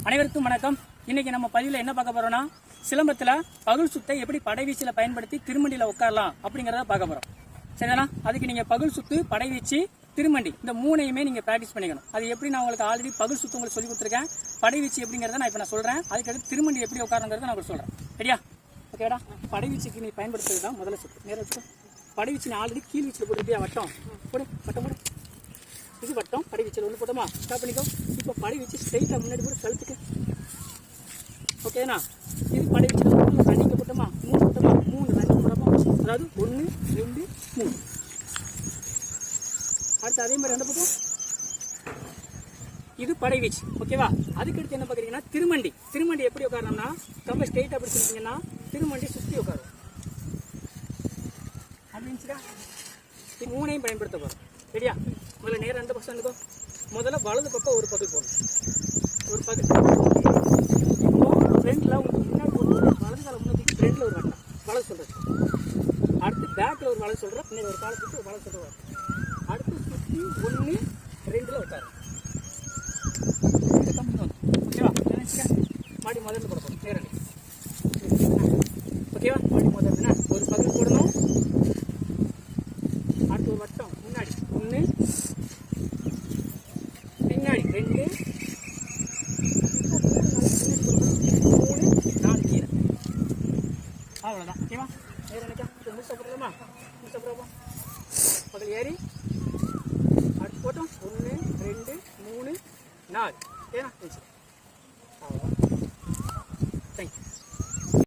அனைவருக்கும் வணக்கம். இன்னைக்கு நம்ம பதிவில் என்ன பார்க்க போறோம்னா, சிலம்பத்தில் பகுல் சுத்தை எப்படி படைவீச்சில் பயன்படுத்தி திருமண்டியில் உட்காரலாம் அப்படிங்கிறத பார்க்க போறோம். சரிதானா? அதுக்கு நீங்க பகுல் சுத்து, படைவீச்சு, திருமண்டி இந்த மூணையுமே நீங்க பிராக்டிஸ் பண்ணிக்கணும். அது எப்படி நான் உங்களுக்கு ஆல்ரெடி பகுல் சுத்து உங்களுக்கு சொல்லி கொடுத்துருக்கேன். படைவீச்சு எப்படிங்கிறத நான் இப்போ சொல்றேன். அதுக்கடுத்து திருமண்டி எப்படி உட்காரங்கிறத நான் உங்களுக்கு சொல்றேன். சரியா? ஓகேடா? படைவீச்சுக்கு நீ பயன்படுத்துறது தான் முதல்ல சுத்து. நேரம் வச்சுக்கோ. படைவீச்சு நான் ஆல்ரெடி கீழ் வீச்சில் போட்டுட்டியா? வட்டம் போடு, வட்டம் போடு. இது வட்டம், படைவீச்சல் ஒன்று போட்டோமா? ஸ்டாப் பண்ணிக்கோ. இப்போ படைவீச்சு ஸ்ட்ரைட்டாக முன்னாடி போட்டு கழுத்துக்கு. ஓகேண்ணா? இது படைவீச்சல் ரன்னிங்க போட்டோமா? 3 போட்டோமா? 3 ரன்னிங் போட்டோமா? அதாவது 1 2 3. அடுத்து அதே மாதிரி 2 போட்டோம். இது படைவீச்சு. ஓகேவா? அதுக்கடுத்து என்ன பார்க்குறீங்கன்னா திருமண்டி. திருமண்டி எப்படி உட்காரணும்னா, கம்ப ஸ்ட்ரைட்டாக பிடிச்சிருக்கீங்கன்னா திருமண்டி சுற்றி உட்காரும். அப்படின்னுச்சுக்கா இது மூணையும் பயன்படுத்த போகிறோம். சரியா? முதல்ல நேரம் 2 பக்கம் இருக்கும். முதல்ல வலது பக்கம் ஒரு பகுதி போடணும். ஒரு பகுதி இப்போ ஃப்ரெண்டில் உங்களுக்கு முன்னாடி வலது காலம் முன்னாடி ஃப்ரெண்டில் ஒரு வட்டம் வலது சொல்கிறது. அடுத்து பேக்கில் ஒரு வலது சொல்கிறேன். பின்னாடி ஒரு காலத்துக்கு ஒரு வலது சொல்கிறேன். அடுத்து சுற்றி 1 2 உட்காரு. ஓகேவா? மாடி முதல்ல போட போகிறோம். நேரம் ஓகேவா? மாடி முதல்னா ஒரு பகுதி போடணும். அடுத்து ஒரு வட்டம் முன்னாடி 1 பின்னாடி 2 3 4 கீரை. அவ்வளோதான். ஓகேவா? நேரம் நினைக்கா முழுசா போடுறோமா? முழுசா போடுறோம். பக்கத்தில் ஏறி அடுத்து போட்டோம். 1 2 3 4 ஏன்னா அவ்வளோதான். தேங்க்யூ.